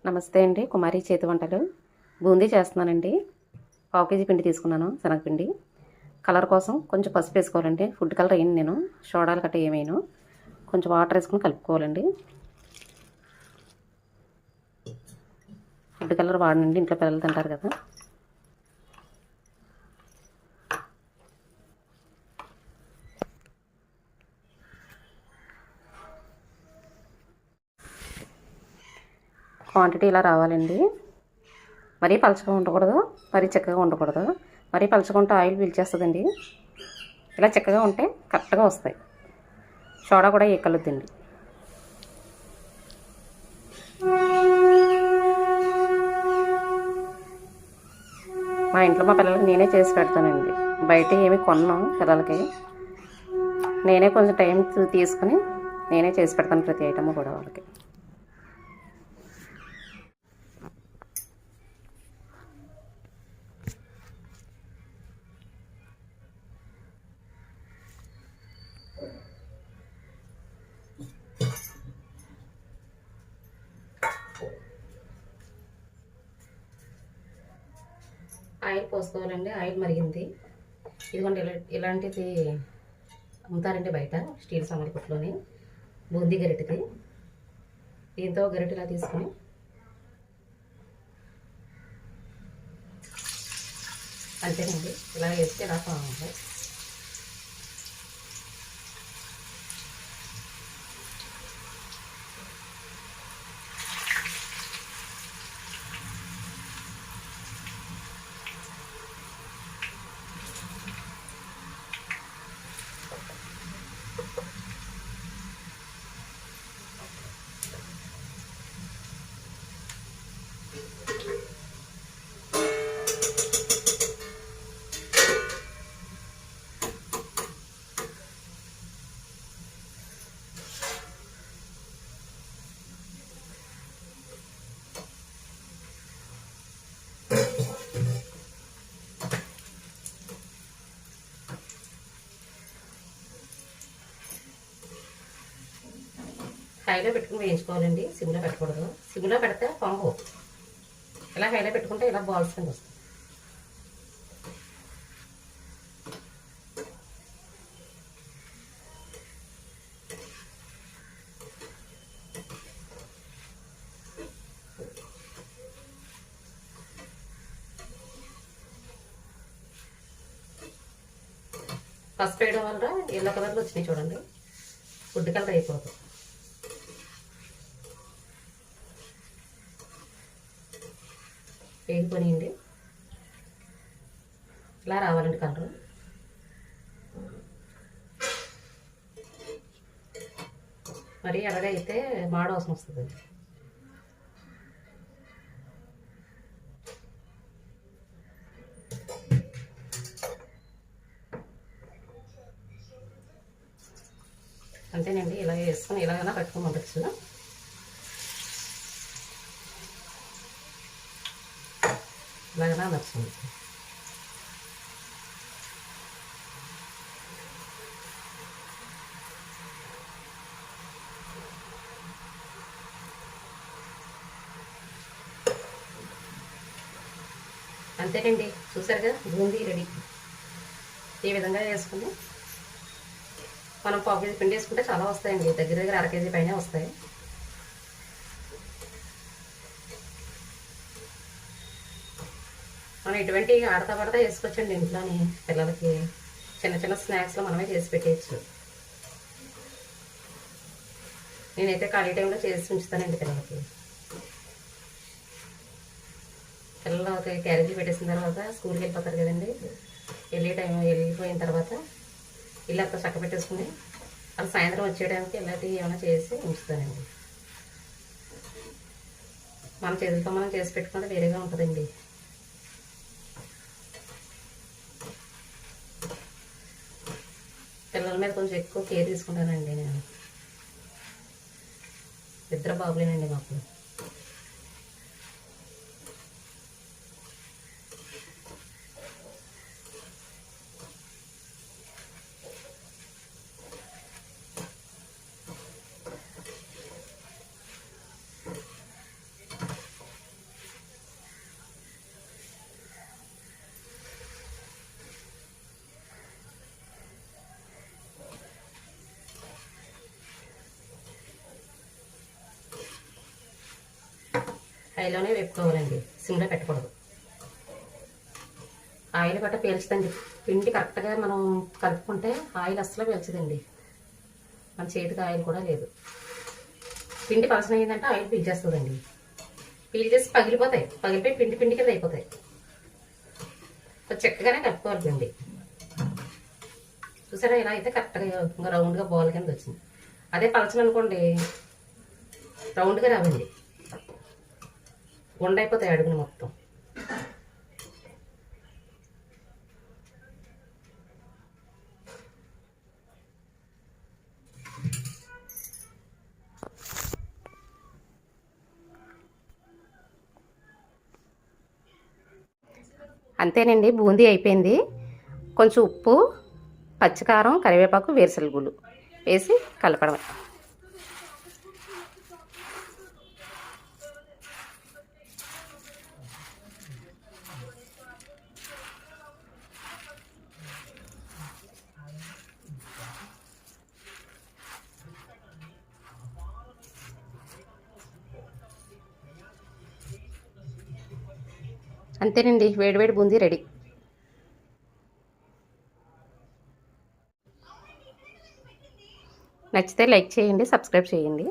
నమస్తే అండి. కుమారి చేతి వంటలు బూందీ చేస్తున్నానండి. పావు కేజీ పిండి తీసుకున్నాను, శనగపిండి. కలర్ కోసం కొంచెం పసుపు వేసుకోవాలండి. ఫుడ్ కలర్ వేయను నేను, సోడాలు గట్రా ఏమైనా. కొంచెం వాటర్ వేసుకుని కలుపుకోవాలండి. ఫుడ్ కలర్ వాడనండి, ఇంట్లో పిల్లలు తింటారు కదా. క్వాంటిటీ ఇలా రావాలండి. మరీ పలచగా ఉండకూడదు, మరీ చిక్కగా ఉండకూడదు. మరీ పలచగా ఉంటే ఆయిల్ పీల్చేస్తుందండి. ఇలా చిక్కగా ఉంటే కరెక్ట్గా వస్తాయి. సోడా కూడా ఎక్కలుద్దండి. మా ఇంట్లో మా పిల్లలకి నేనే చేసి పెడతానండి. బయట ఏమి కొన్నాం పిల్లలకి. నేనే కొంచెం టైం తీసుకుని నేనే చేసి పెడతాను ప్రతి ఐటమ్ కూడా వాళ్ళకి. ఆయిల్ పోసుకోవాలండి. ఆయిల్ మరిగింది. ఇదిగోండి ఇలాంటిది అమ్ముతారండి బయట స్టీల్ సామాన్ల కొట్టులోని, బూందీ గరిటెది. దీంతో గరిటె ఇలా తీసుకొని అంతేనండి, ఇలా వేస్తే ఇలా బాగుంటుంది. హైలో పెట్టుకుని వేయించుకోవాలండి. సిమ్లో పెట్టకూడదు. సిమ్లో పెడితే పొంగవు. ఇలా హైలో పెట్టుకుంటే ఇలా బాల్స్ కింద వస్తుంది. పసుపు వేయడం వల్ల ఎల్లో కలర్లో వచ్చినాయి చూడండి. ఫుడ్ కలర్ అయిపోతుంది. వేగిపోయినాయండి. ఇలా రావాలండి కలర్. మరి ఎలాగైతే అయితే మాడవసం వస్తుంది. అంతేనండి, ఇలా వేసుకొని ఇలాగైనా పెట్టుకోమండచ్చు. ఇలాగైనా నచ్చుతుంది. అంతేనండి, చూసారుగా బూందీ రెడీ. ఈ విధంగా వేసుకుని మనం పావు కేజీ పిండి వేసుకుంటే చాలా వస్తాయండి. దగ్గర దగ్గర అర కేజీ పైన వస్తాయి. మనం ఇటువంటి ఆడతా పడతా వేసుకోవచ్చండి ఇంట్లోని. పిల్లలకి చిన్న చిన్న స్నాక్స్లో మనమే చేసి పెట్టేయచ్చు. నేనైతే ఖాళీ టైంలో చేసి ఉంచుతానండి పిల్లలకి. పిల్లలకి క్యారేజీ పెట్టేసిన తర్వాత స్కూల్కి వెళ్ళిపోతారు కదండి. వెళ్ళిపోయిన తర్వాత ఇల్లు అంతా చక్క పెట్టేసుకుని వాళ్ళు సాయంత్రం వచ్చేయడానికి ఇలాంటివి ఏమైనా చేసి ఉంచుతానండి. మన చేతులతో మనం చేసి పెట్టుకుంటే వేరేగా ఉంటుందండి. పిల్లల మీద కొంచెం ఎక్కువ కేర్ తీసుకుంటానండి నేను. ఇద్దరు బాబులేనండి మాకు. హైలోనే వేపుకోవాలండి, సిమ్లో పెట్టకూడదు. ఆయిల్ గట్ట పీల్చదండి. పిండి కరెక్ట్గా మనం కలుపుకుంటే ఆయిల్ అస్సలు పీల్చదండి. మన చేతికి ఆయిల్ కూడా లేదు. పిండి పలసన అయిందంటే ఆయిల్ పీల్చేస్తుందండి. పీల్చేసి పగిలిపోతాయి, పగిలిపోయి పిండి పిండి కింద అయిపోతాయి. చక్కగానే కలుపుకోవాలి పిండి. చూసారా, ఇలా అయితే కరెక్ట్గా రౌండ్గా బాల్ కింద వచ్చింది. అదే పలచన అనుకోండి, రౌండ్గా రావండి, ఉండైపోతాయి అడుగుని మొత్తం. అంతేనండి, బూందీ అయిపోయింది. కొంచెం ఉప్పు, పచ్చికారం, కరివేపాకు, వేరుశనగ గుళ్ళు వేసి కలపడమే. అంతేనండి, వేడివేడి బూందీ రెడీ. నచ్చితే లైక్ చేయండి, సబ్స్క్రైబ్ చేయండి.